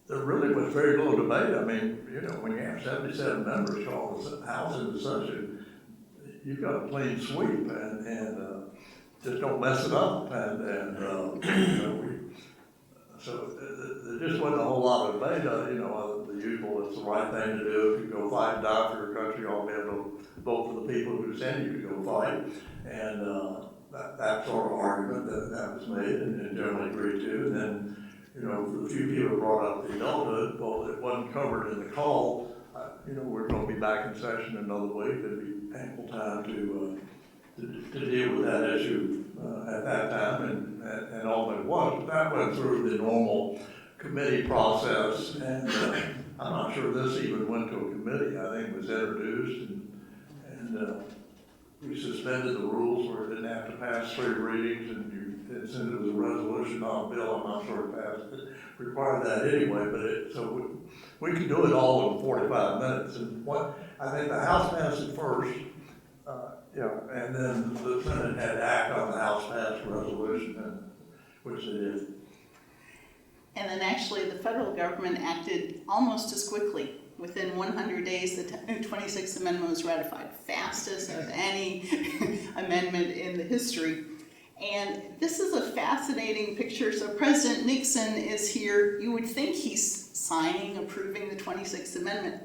There really was very little debate. I mean, when you have 77 members call the House into session, you've got a clean sweep and just don't mess it up. So there just wasn't a whole lot of debate. The usual, it's the right thing to do. If you go fight and die for your country, you ought to be able to vote for the people who send you to go fight. And that sort of argument that was made and generally agreed to. And then, for the few people who brought up the adulthood, well, it wasn't covered in the call. We're going to be back in session another week. There'd be ample time to deal with that issue at that time, and all that it was. But that went through the normal committee process, and I'm not sure this even went to a committee. I think it was introduced, and we suspended the rules where it didn't have to pass 3 readings, and since it was a resolution, not a bill, I'm not sure it passed. It required that anyway, but so we could do it all in 45 minutes. And I think the House passed it first, and then the Senate had to act on the House passed resolution, which they did. And then actually the federal government acted almost as quickly. Within 100 days, the 26th Amendment was ratified, fastest of any amendment in the history. And this is a fascinating picture. So President Nixon is here. You would think he's signing, approving the 26th Amendment.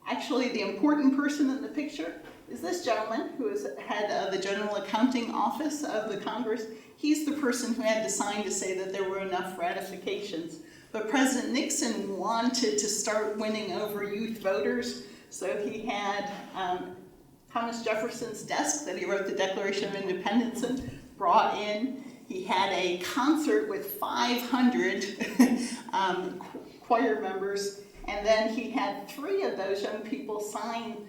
Actually, the important person in the picture is this gentleman who is head of the General Accounting Office of the Congress. He's the person who had to sign to say that there were enough ratifications. But President Nixon wanted to start winning over youth voters, so he had Thomas Jefferson's desk that he wrote the Declaration of Independence in, brought in. He had a concert with 500 choir members, And then he had 3 of those young people sign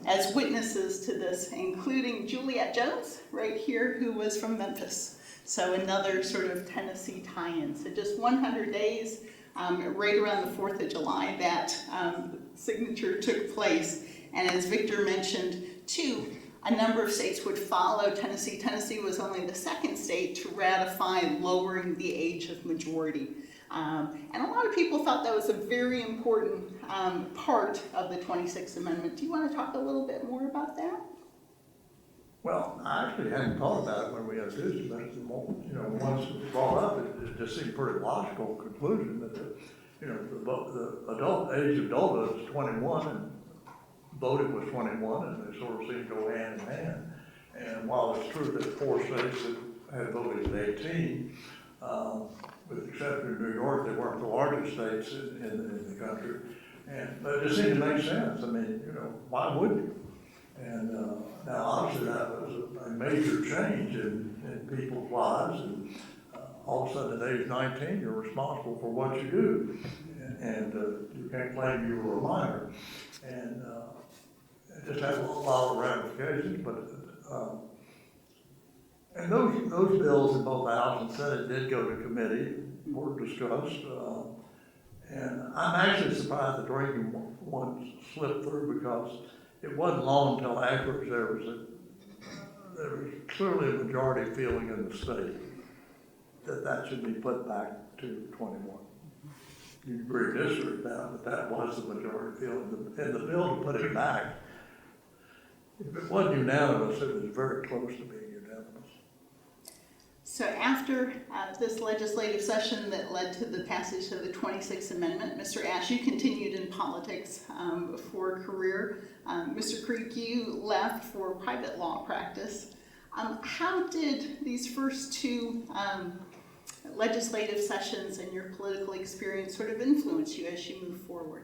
as witnesses to this, including Juliet Jones, right here, who was from Memphis. So another sort of Tennessee tie-in. So just 100 days, right around the 4th of July, that signature took place. And as Victor mentioned, too, a number of states would follow Tennessee. Tennessee was only the 2nd state to ratify lowering the age of majority. And a lot of people thought that was a very important part of the 26th Amendment. Do you want to talk a little bit more about that? Well, I actually hadn't thought about it when we introduced it, but the more, once it was brought up, it just seemed pretty logical conclusion that the adult age of adulthood is 21 and voting was 21, and they sort of seem to go hand in hand. And while it's true that 4 states had voted at 18, with the exception of New York, they weren't the largest states in the country. But it just seemed to make sense. I mean, why wouldn't you? And now, obviously, that was a major change in people's lives. And all of a sudden, at age 19, you're responsible for what you do. And you can't claim you were a minor. And it just has a lot of ramifications. But and those bills in both the House and Senate did go to committee, were discussed. And I'm actually surprised the drinking one slipped through, because it wasn't long until afterwards there was clearly a majority feeling in the state that should be put back to 21. You agree or disagree with that, but that was the majority feeling. And the bill to put it back, if it wasn't unanimous, it was very close to being unanimous. So after this legislative session that led to the passage of the 26th Amendment, Mr. Ashe, you continued in politics for a career. Mr. Krieg, you left for private law practice. How did these first 2 legislative sessions and your political experience sort of influence you as you move forward?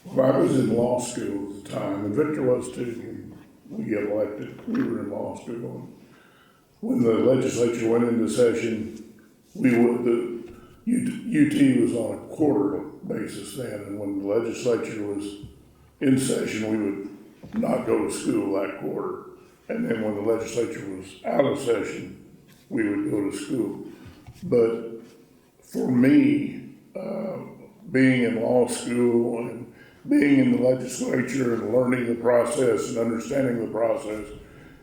Well, I was in law school at the time, and Victor was too. When we got elected, we were in law school. When the legislature went into session, the UT was on a quarter basis then, and when the legislature was in session, we would not go to school that quarter. And then when the legislature was out of session, we would go to school. But for me, being in law school and being in the legislature and learning the process and understanding the process,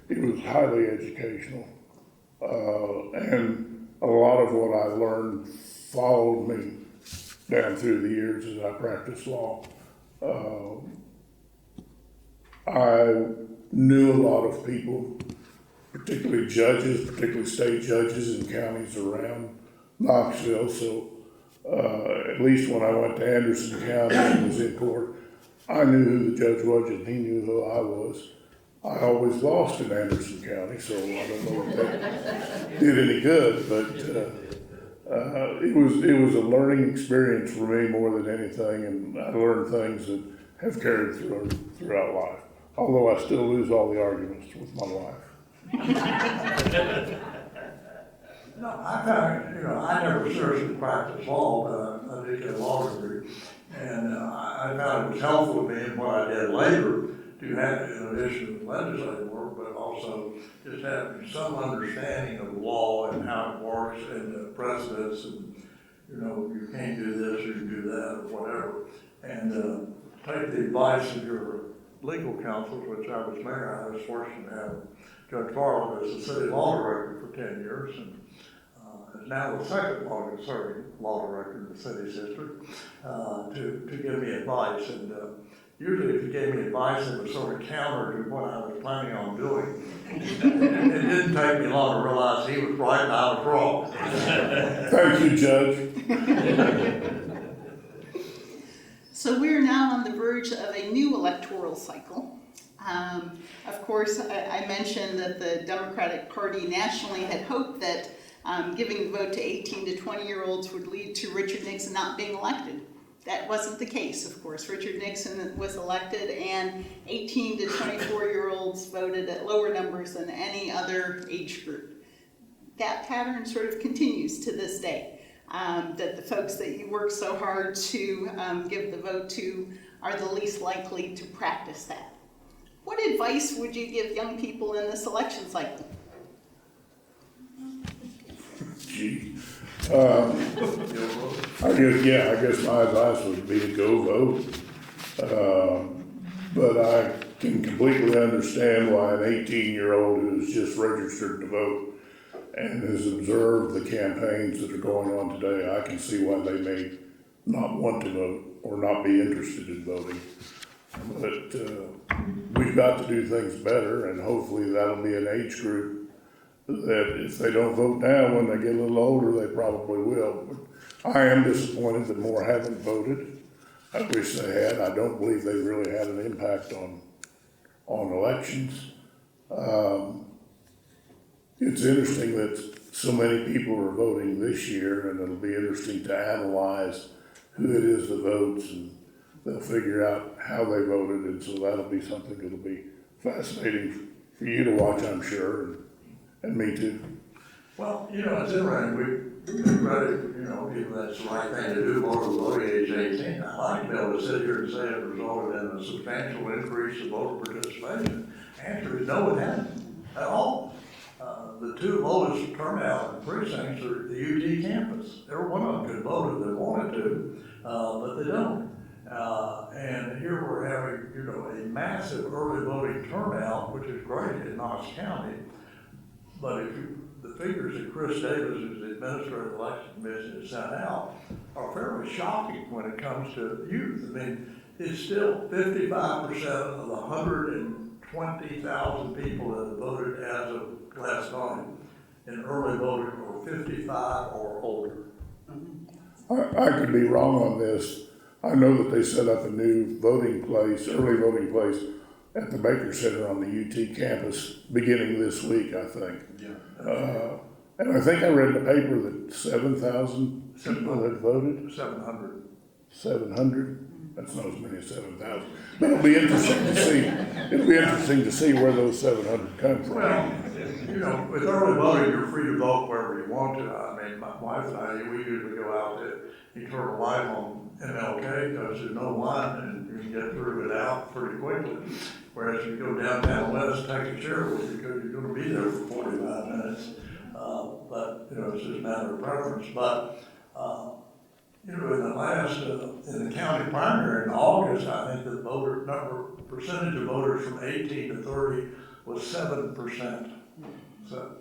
it was highly educational. And a lot of what I learned followed me down through the years as I practiced law. I knew a lot of people, particularly judges, particularly state judges in counties around Knoxville. So at least when I went to Anderson County and was in court, I knew who the judge was and he knew who I was. I always lost in Anderson County, so I don't know if that did any good, but it was a learning experience for me more than anything, and I learned things that have carried throughout life. Although I still lose all the arguments with my wife. No, I found, I never seriously practiced law, but I did get a law degree. And I found it was helpful to me in what I did later to have, in addition to legislative work, but also just having some understanding of the law and how it works and the precedents and, you can't do this or you can do that or whatever. And take the advice of your legal counsels, which I was mayor. I was fortunate to have Judge Barlow as the city law director for 10 years. And is now the second longest serving law director in the city's history, to give me advice. And usually if he gave me advice that was sort of counter to what I was planning on doing, it didn't take me long to realize he was right and I was wrong. Thank you, Judge. So we're now on the verge of a new electoral cycle. Of course, I mentioned that the Democratic Party nationally had hoped that giving the vote to 18 to 20-year-olds would lead to Richard Nixon not being elected. That wasn't the case, of course. Richard Nixon was elected, and 18 to 24-year-olds voted at lower numbers than any other age group. That pattern sort of continues to this day. that the folks that you work so hard to give the vote to are the least likely to practice that. What advice would you give young people in this election cycle? Gee. I guess my advice would be to go vote. But I can completely understand why an 18-year-old who's just registered to vote and has observed the campaigns that are going on today, I can see why they may not want to vote or not be interested in voting. But we've got to do things better, and hopefully that'll be an age group that if they don't vote now, when they get a little older, they probably will. But I am disappointed that more haven't voted. I wish they had. I don't believe they really had an impact on elections. It's interesting that so many people are voting this year, and it'll be interesting to analyze who it is that votes, and they'll figure out how they voted, and so that'll be something that'll be fascinating for you to watch, I'm sure, and me too. Well, it's interesting, we've got to, people, that's the right thing to do, vote at the voting age 18. I like to be able to sit here and say it resulted in a substantial increase in voter participation. The answer is no, it hasn't at all. The two lowest turnout in precincts are the UT campus. Every one of them could vote if they wanted to, but they don't. And here we're having, a massive early voting turnout, which is great in Knox County. But the figures that Chris Davis, who's the administrative election commission, has sent out are fairly shocking when it comes to youth. I mean, it's still 55% of the 120,000 people that have voted as of last night in early voting are 55 or older. I could be wrong on this. I know that they set up a new voting place, early voting place, at the Baker Center on the UT campus beginning this week, I think. Yeah. And I think I read in the paper that 7,000 people had voted. 700. 700? That's not as many as 7,000. But it'll be interesting to see. It'll be interesting to see where those 700 come from. Well, with early voting, you're free to vote wherever you want to. I mean, my wife and I, we usually go out to Eternal Life on MLK because there's no line and you can get through it out pretty quickly. Whereas you go downtown West, take a chair with you because you're going to be there for 45 minutes. But it's just a matter of preference. But in the last, in the county primary in August, I think the percentage of voters from 18 to 30 was 7%. So,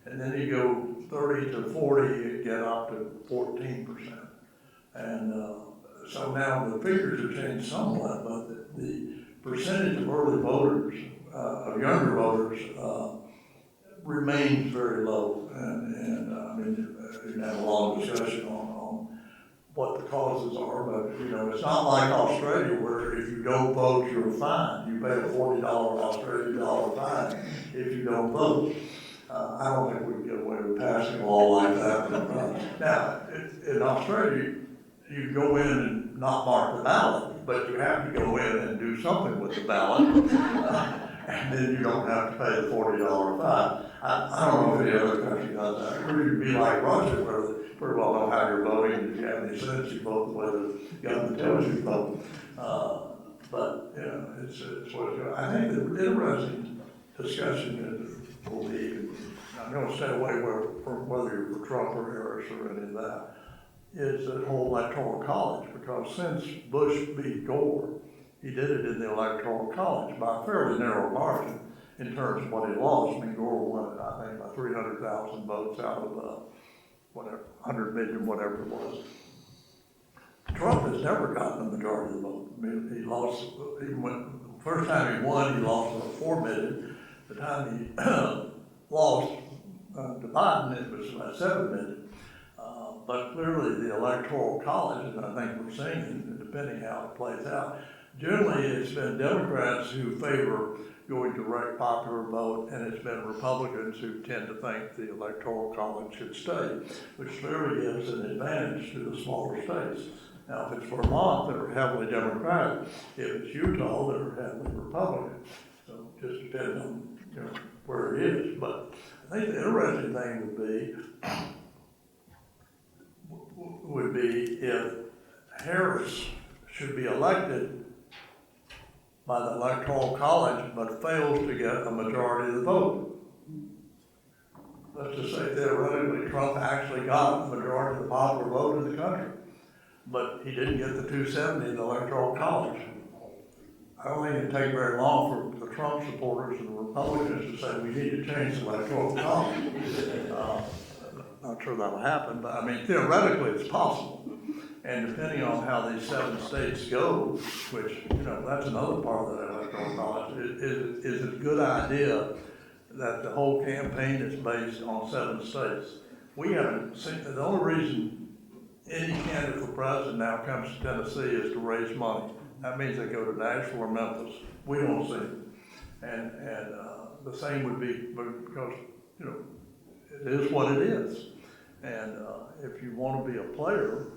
and then you go 30 to 40, you get up to 14%. And so now the figures have changed somewhat, but the percentage of early voters, of younger voters, remains very low. And I mean, you can have a long discussion on what the causes are, but it's not like Australia where if you don't vote, you're fined. You pay a $40 Australian dollar fine if you don't vote. I don't think we can get away with passing a law like that. Now, in Australia, you go in and not mark the ballot, but you have to go in and do something with the ballot, and then you don't have to pay the $40 fine. I don't know if any other country does that. Or you'd be like Russia, where they pretty well know how you're voting, if you have any sense, you vote the way the government tells you to vote. But, it's what it's going. I think the interesting discussion will be, I'm going to stay away from whether you're for Trump or Harris or any of that, is the whole electoral college, because since Bush beat Gore, he did it in the electoral college by a fairly narrow margin in terms of what he lost. I mean, Gore won, I think, by 300,000 votes out of whatever, 100 million, whatever it was. Trump has never gotten the majority of the vote. I mean, he lost, the first time he won, he lost about 4 million. The time he lost to Biden, it was about 7 million. But clearly the electoral college, and I think we're seeing, depending how it plays out, generally it's been Democrats who favor going direct popular vote, and it's been Republicans who tend to think the electoral college should stay, which clearly gives an advantage to the smaller states. Now, if it's Vermont, they're heavily Democratic. If it's Utah, they're heavily Republican. So it just depends on where it is. But I think the interesting thing would be, would be if Harris should be elected by the Electoral College, but fails to get a majority of the vote. Let's just say theoretically Trump actually got the majority of the popular vote in the country, but he didn't get the 270 in the Electoral College. I don't think it'd take very long for the Trump supporters and the Republicans to say we need to change the Electoral College. Not sure that'll happen, but I mean, theoretically it's possible. And depending on how these 7 states go, which, you know, that's another part of that Electoral College, is a good idea that the whole campaign is based on 7 states. We haven't seen, the only reason any candidate for president now comes to Tennessee is to raise money. That means they go to Nashville or Memphis. We don't see it. And the same would be because, you know, it is what it is. And if you want to be a player,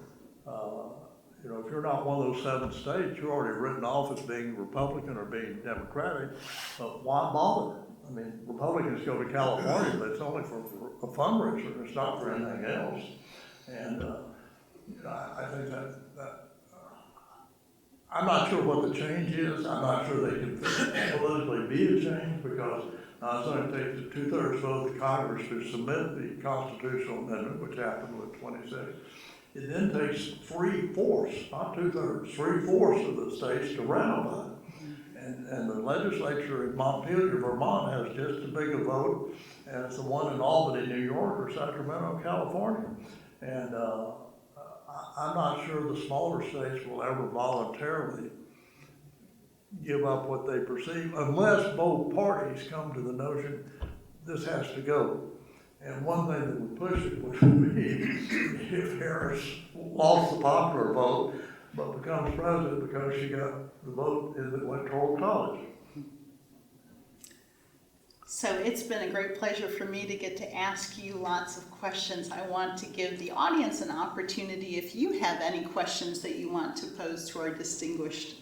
you know, if you're not one of those 7 states, you're already written off as being Republican or being Democratic. Why bother? I mean, Republicans go to California, but it's only for a fundraiser. It's not for anything else. And you know, I think that I'm not sure what the change is. I'm not sure they can politically be a change because it's going to take the 2/3 vote of the Congress to submit the constitutional amendment, which happened with 26. It then takes 3/4, not 2/3, 3/4 of the states to ratify it. And the legislature in Montpelier, Vermont has just as big a vote as the one in Albany, New York, or Sacramento, California. And I'm not sure the smaller states will ever voluntarily give up what they perceive unless both parties come to the notion this has to go. And one thing that would push it would be if Harris lost the popular vote but becomes president because she got the vote in the Electoral College. So it's been a great pleasure for me to get to ask you lots of questions. I want to give the audience an opportunity if you have any questions that you want to pose to our distinguished.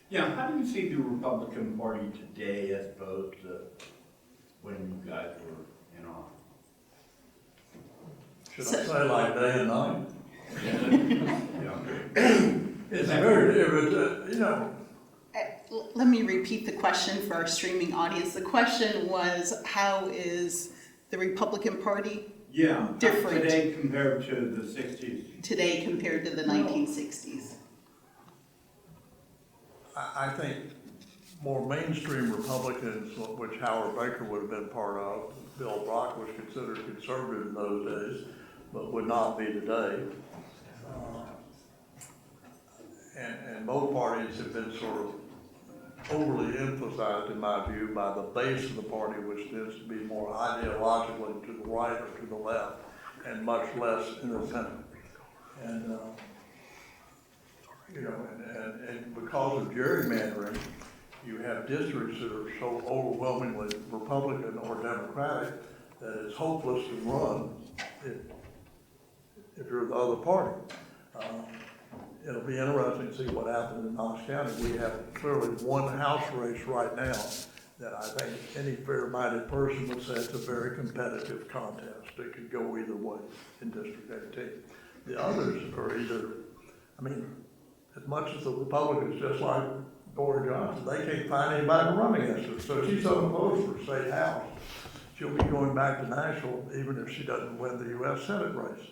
Yeah, how do you see the Republican Party today as opposed to when you guys were in office? Should I say like day and night? Yeah. It's very different, you know. Let me repeat the question for our streaming audience. The question was, how is the Republican Party different today compared to the 60s? Today compared to the 1960s? I think more mainstream Republicans, which Howard Baker would have been part of, Bill Brock was considered conservative in those days, but would not be today. And both parties have been sort of overly emphasized, in my view, by the base of the party, which tends to be more ideologically to the right or to the left, and much less in the center. And you know, and because of gerrymandering, you have districts that are so overwhelmingly Republican or Democratic that it's hopeless to run if you're the other party. It'll be interesting to see what happens in Knox County. We have clearly one House race right now that I think any fair-minded person would say it's a very competitive contest. It could go either way in District 18. The others are either, I mean, as much as the Republicans, just like Gordon Johnson, they can't find anybody to run against her. So she's unopposed for state house. She'll be going back to Nashville even if she doesn't win the U.S. Senate race.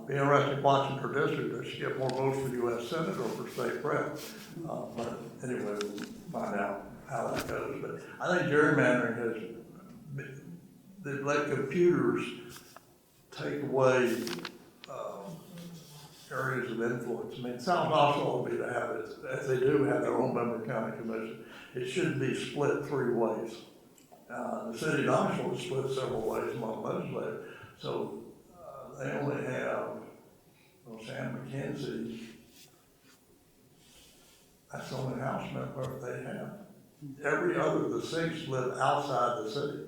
Be interesting watching her district. Does she get more votes for U.S. Senate or for state rep? But anyway, we'll find out how that goes. But I think gerrymandering has, they've let computers take away areas of influence. I mean, South Knoxville would be to have it, as they do have their own member county commission. It shouldn't be split 3 ways. The city of Knoxville is split several ways among legislators. So they only have, well, Sam McKenzie, that's the only house member they have. Every other of the 6 live outside the city.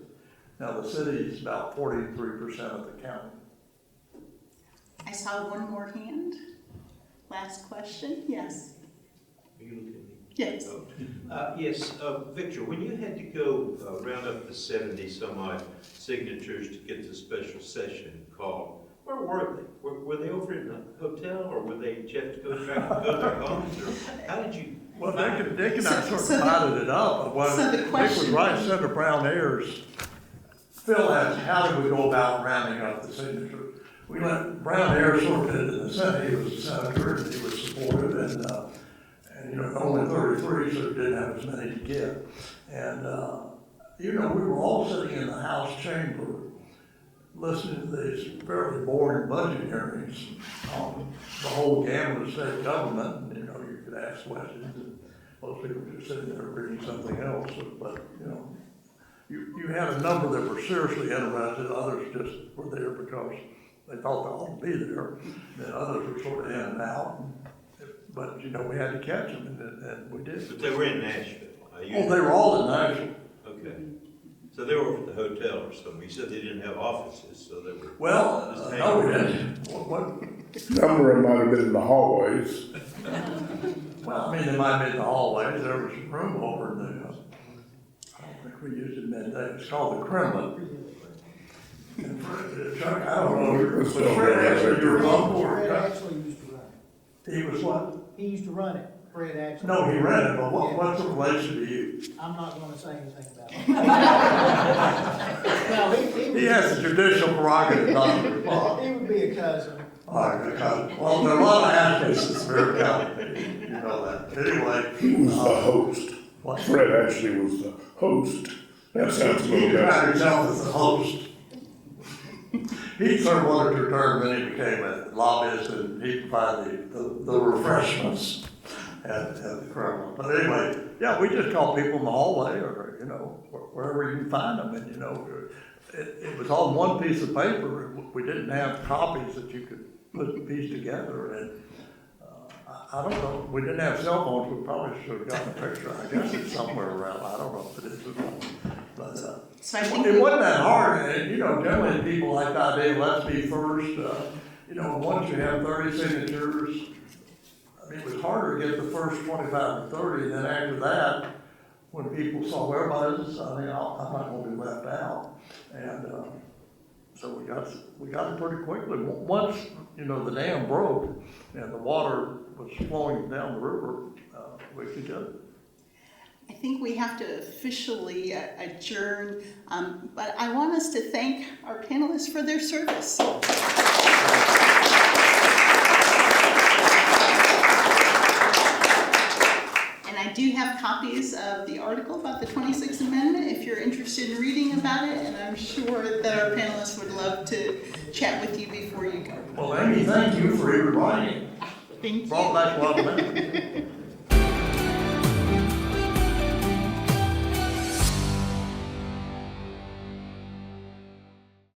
Now the city is about 43% of the county. I saw one more hand. Last question, yes. Are you looking at me? Yes. Yes, Victor, when you had to go round up the 70 some odd signatures to get the special session called, what Where were they? Were they over in the hotel, or were they just go back to their homes, or how did you? Well, Dick and I sort of So the- divided it up. When so the Dick was question- right, Senator Brown Ayers, Phil asked, how did we go about rounding up the signature? We let Brown Ayers sort of did it in the Senate. He was a senator, and he was supportive, and you know, only 33, so he didn't have as many to give. And, you know, we were all sitting in the House chamber listening to these fairly boring budget hearings on the whole gamut of state government. And, you know, you could ask questions, and most people were just sitting there reading something else. But, you know, you had a number that were seriously interested, others just were there because they thought they ought to be there. Then others were sort of in and out. But, you know, we had to catch them, and we did. But they were in Nashville. Oh, they were all in Nashville. Okay. So they were over at the hotel or something. You said they didn't have offices, so they were. Well, just no, we hanging didn't. What? Number of them might have been in the hallways. Well, I mean, they might be in the hallways. There was some room over in the, I don't think we used it midday. It's called the Kremlin. And Chuck, I don't know, was Fred actually your uncle or? Fred actually used to run He was what? it. He used to run it, Fred actually. No, he ran it, but what's the relation to you? I'm not gonna say anything about it. No, He has a judicial prerogative not to respond. he would be a cousin. All right, well, there are a lot of aspects of Bear County, you know that. Anyway. He was the host. What? Fred actually was the host. That sounds a He little described better. himself as the host. He served one or two terms, then he became a lobbyist, and he provided the refreshments at the Kremlin. But anyway, yeah, we just called people in the hallway, or, you know, wherever you can find them, and, you know, it was on one piece of paper. We didn't have copies that you could put the piece together, and I don't know, we didn't have cell phones, we probably should have gotten a picture. I guess it's somewhere around, I don't know if it is or not. But, So I think it wasn't that hard, and, you know, generally people like the idea, let's be first, you know, once you have 30 signatures, I mean, it was harder to get the first 25 to 30, and then after that, when people saw everybody's, I mean, I'm not gonna be left out. And, so we got it pretty quickly. Once, you know, the dam broke and the water was flowing down the river, we could get it. I think we have to officially adjourn, but I want us to thank our panelists for their service. And I do have copies of the article about the 26th Amendment if you're interested in reading about it, and I'm sure that our panelists would love to chat with you before you go. Well, Amy, thank you for even writing. Thank you. Brought back a lot of memories.